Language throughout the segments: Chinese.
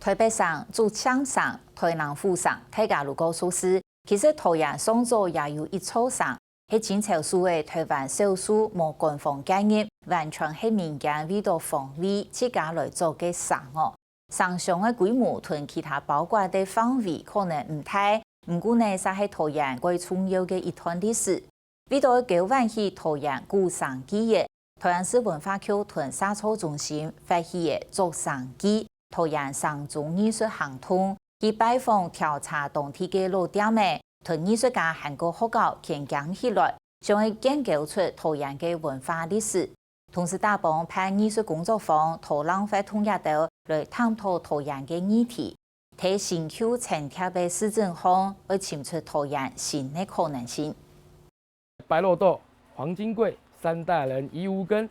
台北省、竹枪省、台南府省，大家如果说是，其实桃园上座也有一处省，是清朝属的台湾少数无官方介入，完全是民间为了防卫自家来做嘅省哦。省上的规模同其他包括的范围可能唔大，不过呢，也是桃园最重要的一段历史。为了交换起桃园古省记忆，桃园市文化局同沙草中心发起的竹省记。桃园省中艺术行通，去拜访调查当地嘅老店们，同艺术家韩国学校研究起来，想去研究出桃园嘅文化历史。同时，大帮办艺术工作坊、讨论活动也都来探讨桃园嘅议题，替新旧陈贴嘅市政方，去寻出桃园新的可能性。白肉豆、黄金桂、三代人义乌根、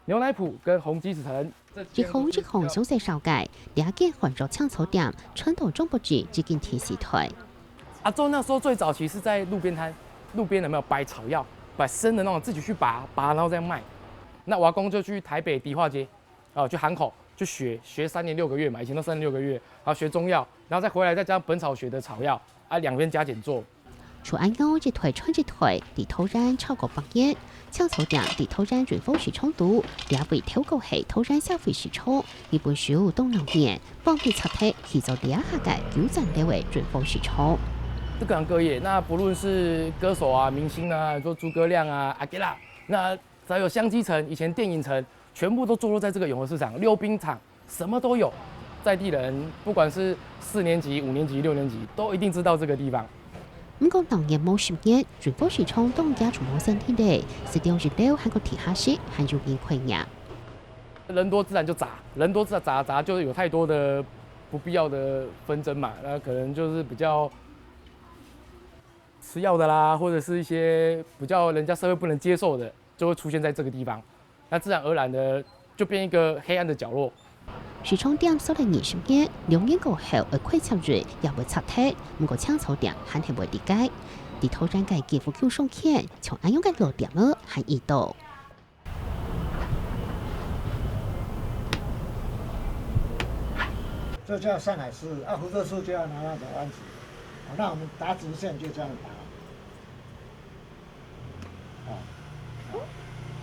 牛奶埔跟红鸡子藤。日红小食烧界，两间环绕抢草店，传统中不止只见提示台。阿周那时候最早期是在路边摊，路边有没有摆草药，摆生的那种，自己去拔，然后再卖。那我阿公就去台北迪化街，去涵口就学3年6个月嘛，以前都3年6个月，然后学中药，然后再回来再加本草学的草药，两边加减做。除安高一台穿一台，地头山超过100年，抢草店地头山瑞丰市场度，两位挑高系头山消费市场，一本书东南面，帮地拆体去做2下界9站列为瑞丰市场。各行各业，那不论是歌手啊、明星啊，做诸葛亮啊、阿吉拉，那还有香积城，以前电影城，全部都坐落在这个永和市场，溜冰场什么都有。在地人不管是4年级、5年级、6年级，都一定知道这个地方。唔講當年冇10年，瑞豐市場當家從冇3天地，是當日料韓國地下室還有人困呀。人多自然就砸，人多自然砸就有太多的不必要的纷争嘛，那可能就是比较吃药的啦，或者是一些比较人家社會不能接受的，就會出現在這個地方，那自然而然的就變一個黑暗的角落。市場店收了20年，2年過後而開拆瑞也會拆體，不過搶草店還係會理解。地頭山嘅幾乎叫上天，從安樣嘅老店兒還易到。这叫上海市福州市就要拿那种弯子，那我们打直线就这样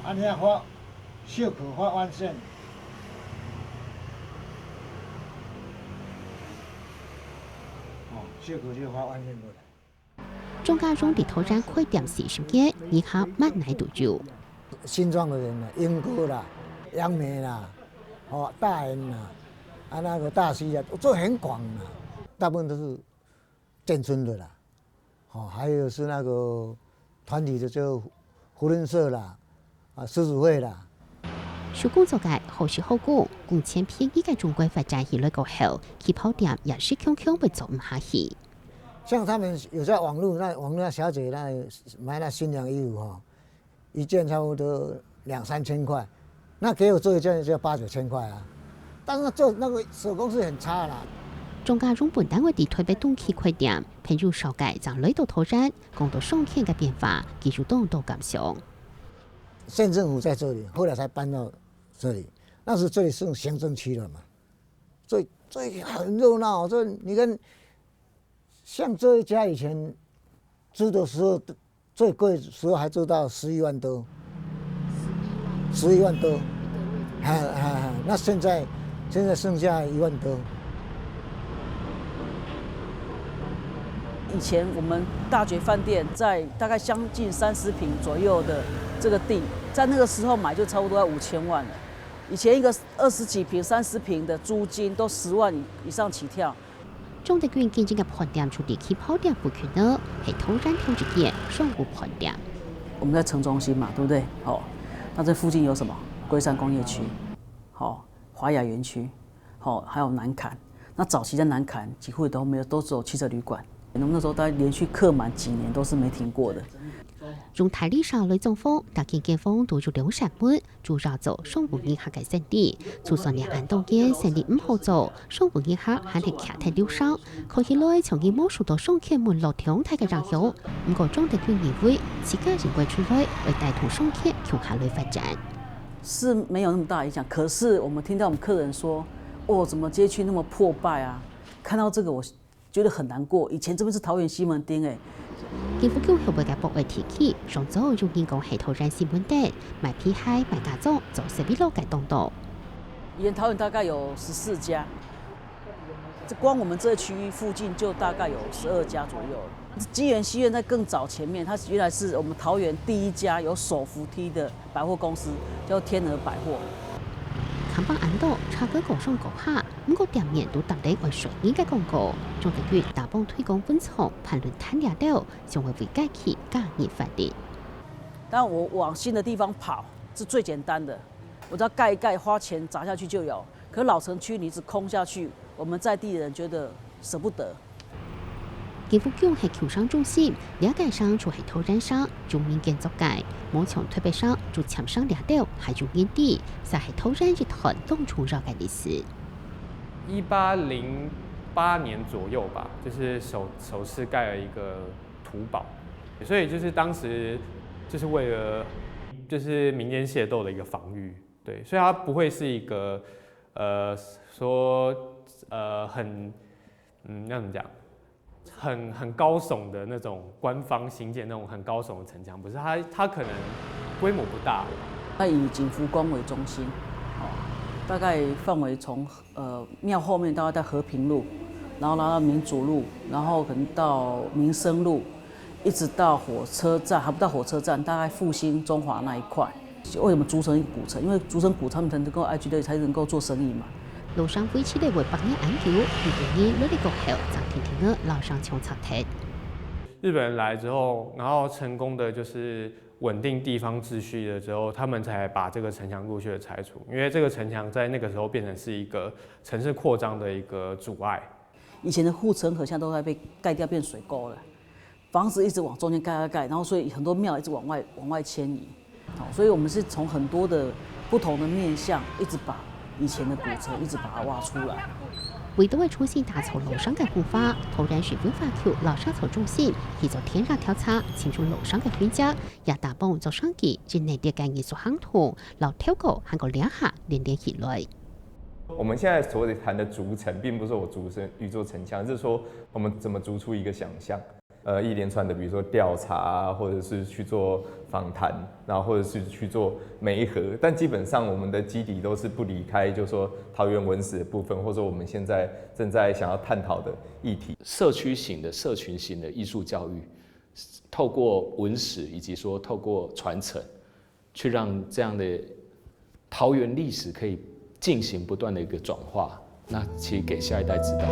打，你要画袖口画弯线。袖口就画弯线过来。中家中地头山开店40年，以下乜奶都有。新庄的人呢，莺歌啦、杨梅啦、大安啦，那个大溪啊，做很广啦，大部分都是建村的啦，还有是那个团体的就福伦社啦，狮子会啦。手工做嘅好是好過，共前偏依嘅中國發展起來過後，旗袍店也是強會做唔下去。像他們有在網絡小姐買那新娘衣服一件差不多2、3千塊，那給我做一件就要8、9千塊啊。但是做那個手工是很差啦。中家中本單位地台北東區開店，譬如燒雞將來到頭山，講到上天嘅變化，技術都感想。县政府在这里，后来才搬到这里。那时这里是行政区了嘛，所以很热闹。这你看，像这一家以前租的时候，最贵的时候还租到11万多，11万多，那现在剩下1万多。以前我们大觉饭店在大概将近30坪左右的这个地，在那个时候买就差不多要5000万了。以前一个20几坪、30坪的租金都10万以上起跳。中德縣建嘅盤店處地旗袍店不缺呢，係頭山挑子店雙湖盤店。我们在城中心嘛，对不对？那这附近有什么？龟山工业區，華雅園區，還有南崁。那早期在南崁幾乎都沒有，都只有汽車旅館。我們那時候大概連續客滿幾年都是沒停過的。用台歷上來中風，大見建風都有2扇門，主要做雙湖以下嘅勝地。就算連安東間勝地唔好做，雙湖以下還係徛喺樓上，看起來從伊魔術到雙溪門路通太嘅讓響。不過中德區認為，自家人歸出來，會帶動雙溪向下來發展。是沒有那麼大影響，可是我們聽到我們客人說，哦，怎么街区那么破败啊？看到这个，我觉得很难过。以前这边是桃园西门町政府叫后背嘅部位提起，上早就人工系土壤成本低，卖皮海卖家种做设备路嘅动作。以前桃园大概有14家，这光我们这区域附近就大概有12家左右了。基源西苑在更早前面，它原来是我们桃园第一家有手扶梯的百货公司，叫天鹅百货。看板眼度差個高上高下，不過店面都特地為水泥嘅廣告，仲個月大幫推廣分廠盤論攤掠到，將會為解決加熱發電。但我往新的地方跑是最簡單的，我只要蓋一蓋，花錢砸下去就有。可老城區你一直空下去，我們在地人覺得捨不得。政府叫係橋商中心，了解上就係土壤商，中民建築界，冇從特別上就簽上掠到，係做年底，就係土壤集團東出繞嘅歷史。1808年左右吧，就是首次蓋了一個土堡，所以就是當時就是為了就是民間械鬥的一個防禦，對，所以它不會是一個很要怎麼講？很高聳的那種官方新建那種很高聳的城牆，不是它可能規模不大。它以景福宮為中心，大概範圍從廟後面大概在和平路，然後拉到民主路，然後可能到民生路，一直到火車站，還不到火車站，大概復興中華那一塊。為什麼築成一個古城？因為築成古城，他們才能夠愛居的才能夠做生意嘛。路上飛起嚟為百年研究，日本人攞嚟國後，暫停停嘅樓上衝拆鐵。日本人來之後，然後成功的就是穩定地方秩序了之後，他們才把這個城牆陸續的拆除，因為這個城牆在那個時候變成是一個城市擴張的一個阻礙。以前的護城河現在都在被蓋掉變水溝了，房子一直往中間蓋，然後所以很多廟一直往外遷移。所以我們是從很多的不同的面向，一直把以前的古城一直把它挖出來。為到為重新打造樓上嘅文化，土壤水文化區樓上草中心去做天然調查，清楚樓上嘅選擇，也大幫做商機，將內地嘅藝術行圖、老挑高和個兩下連起來。我們現在所談的築城，並不是我築成一座城牆，是說我們怎麼築出一個想象。一連串的，比如說調查啊，或者是去做訪談，然後或者是去做媒合，但基本上我們的基底都是不離開，就是說桃園文史的部分，或者我們現在正在想要探討的議題。社區型的、社群型的藝術教育，透過文史以及說透過傳承，去讓這樣的桃園歷史可以進行不斷的一個轉化，那其實給下一代知道。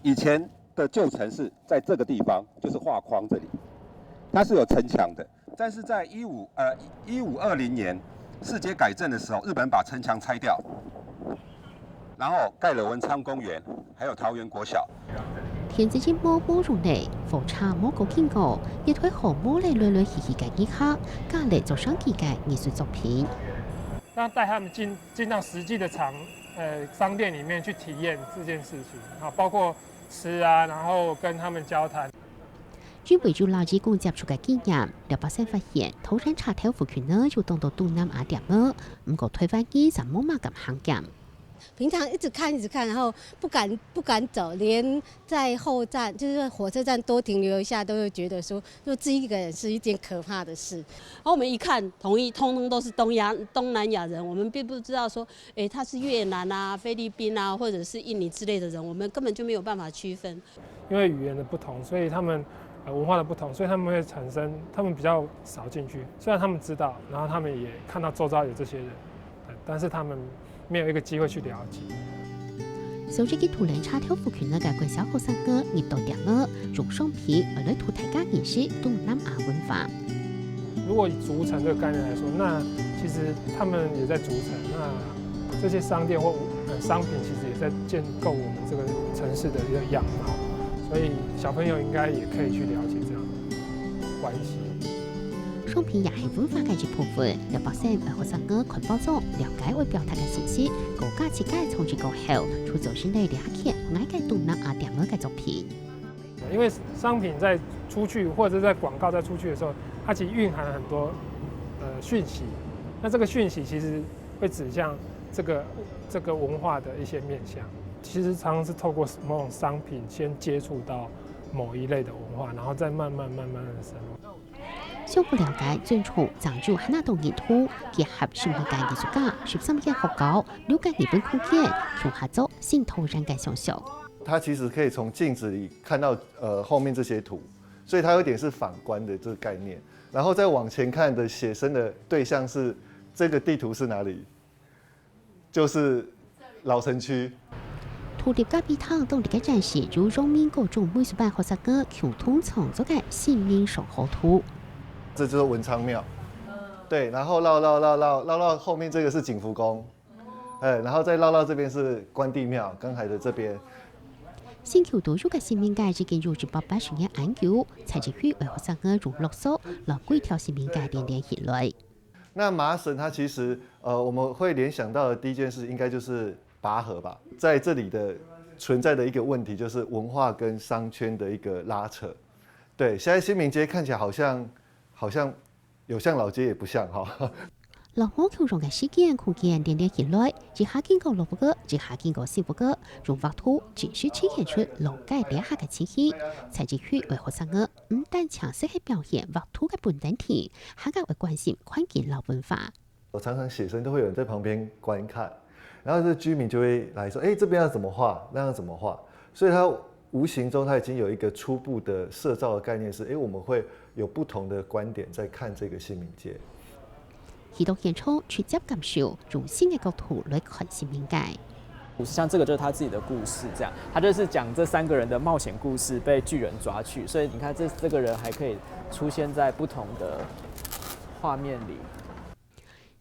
以前的舊城市在這個地方，就是畫框這裡，它是有城牆的。但是在1520年世界改正的時候，日本把城牆拆掉，然後蓋了文昌公園，還有桃園國小。天之間冇容嚟，火車冇個經過，亦推河冇嚟亂亂嘻嘻嘅一刻，隔離做上幾個藝術作品。那帶他們進到實際的商店裡面去體驗這件事情，啊，包括吃啊，然後跟他們交談。專為咗老義工接觸嘅經驗，6%發現土壤插頭附近呢就當到東南亞點麼，唔過推翻機就冇乜咁行減。平常一直看，然後不敢走，連在後站，就是火車站多停留一下，都會覺得說自己一個人是一件可怕的事。然後我們一看，通通都是東南亞人，我們並不知道說，他是越南啊、菲律賓啊，或者是印尼之類的人，我們根本就沒有辦法區分。因為語言的不同，所以他們文化的不同，所以他們會產生，他們比較少進去。雖然他們知道，然後他們也看到周遭有這些人，但是他們沒有一個機會去了解。手機嘅土壤插頭附近嘅貴小學生哥入到點麼，用雙皮而來圖大家認識東南亞文化。如果以逐层这个概念来说，那其实他们也在逐层，那这些商店或商品其实也在建构我们这个城市的一个样貌，所以小朋友应该也可以去了解这样的关系。商品也係文化嘅一部分，讓學生為學生嘅看包裝，了解為表達嘅信息，高價設計從之高後，出走室內了解愛嘅動能啊點樣嘅作品。因為商品在出去或者在廣告在出去的時候，它其實蘊含很多訊息，那這個訊息其實會指向這個文化的一些面向。其實常常是透過某種商品先接觸到某一類的文化，然後再慢慢的深入。相互了解尊重藏住哈那棟藝術，結合新聞界藝術家、13嘅學校，了解日本空間，從合作新投燃嘅想象。它其實可以從鏡子裡看到後面這些圖，所以它有點是反觀的這個概念。然後再往前看的寫生的對象是這個地圖是哪裡？就是老城區。土地隔壁堂當地嘅展示，由榮民高中美術班學生嘅共同創作嘅新民生活圖。這就是文昌廟，對，然後繞到後面這個是景福宮，然後再繞到這邊是關帝廟，剛才的這邊。新橋圖書嘅新民界已經有180年研究，蔡志宇為學生嘅用綠色來規條新民界連起來。那麻繩它其實我們會聯想到的第一件事應該就是拔河吧，在這裡的存在的一個問題就是文化跟商圈的一個拉扯。對，現在新民街看起來好像有像老街也不像哈。落雨橋上嘅事件空間連起來，一下經過綠福閣，一下經過新福閣，用畫圖正式呈現出廊街兩下嘅情形。蔡志宇為學生嘅唔但強勢去表現畫圖嘅本質體，還更為關心環境老文化。我常常寫生都會有人在旁邊觀看，然後這居民就會來說：，這邊要怎麼畫，那樣怎麼畫？所以他無形中他已經有一個初步的設造的概念是：，我們會有不同的觀點在看這個新民街。去到現場直接感受，用新的角度來看新民界。像這個就是他自己的故事，這樣，他就是講這3個人的冒險故事，被巨人抓去，所以你看這個人還可以出現在不同的畫面裡。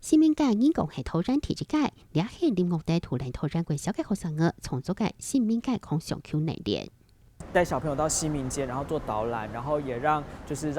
新民界應講係土壤體制界，也係連我哋土壤土壤貴小嘅學生嘅創作嘅新民界空想 Q 內練。帶小朋友到新民街，然後做導覽，然後也讓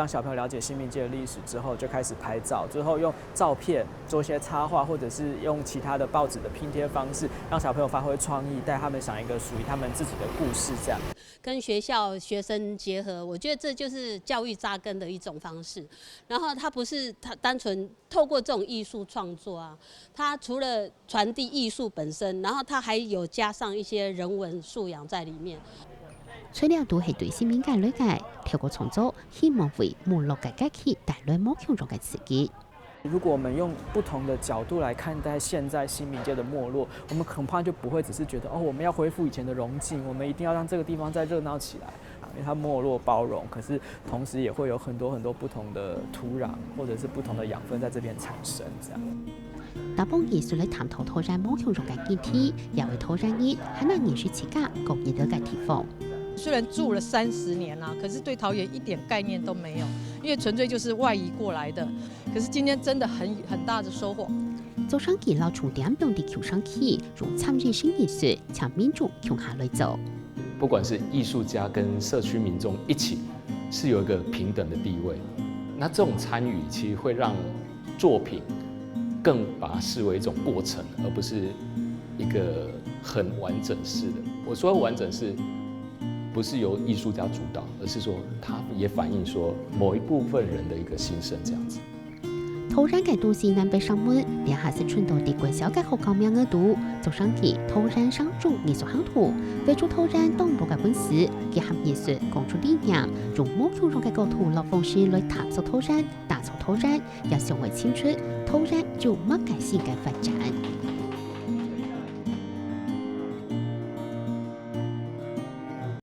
小朋友了解新民街的歷史之後，就開始拍照，之後用照片做一些插畫，或者是用其他的報紙的拼貼方式，讓小朋友發揮創意，帶他們想一個屬於他們自己的故事，這樣跟學校學生結合，我覺得這就是教育扎根的一種方式。然後它不是它單純透過這種藝術創作啊，它除了傳遞藝術本身，然後它還有加上一些人文素養在裡面。除了都係對新民界理解，透過創作，希望為沒落嘅階級帶來冇強壯嘅刺激。如果我們用不同的角度來看待現在新民街的沒落，我們恐怕就不會只是覺得我們要恢復以前的榮景，我們一定要讓這個地方再熱鬧起來。因為它沒落包容，可是同時也會有很多不同的土壤或者是不同的養分在這邊產生，這樣。大幫藝術嚟探討土壤冇強壯嘅議題，也為土壤熱係那藝術設計各熱到嘅地方。雖然住了30年啦，可是對桃園一點概念都沒有，因為純粹就是外移過來的。可是今天真的很大的收穫。做上幾老重點用地球上去，用參與性藝術將民眾強下來走。不管是藝術家跟社區民眾一起，是有一個平等的地位。那這種參與其實會讓作品更把它視為一種過程，而不是一個很完整式的。我說完整是。不是由藝術家主導，而是說它也反映說某一部分人的一個心聲，這樣子。土壤嘅都市南北上門，連下是春到地貴小嘅學校名額度，做上期土壤上種藝術行圖，為咗土壤當路嘅本事，結合藝術講出理念，用冇強壯嘅構圖落方式來探索土壤，打造土壤，也成為清楚土壤就乜嘅新嘅發展。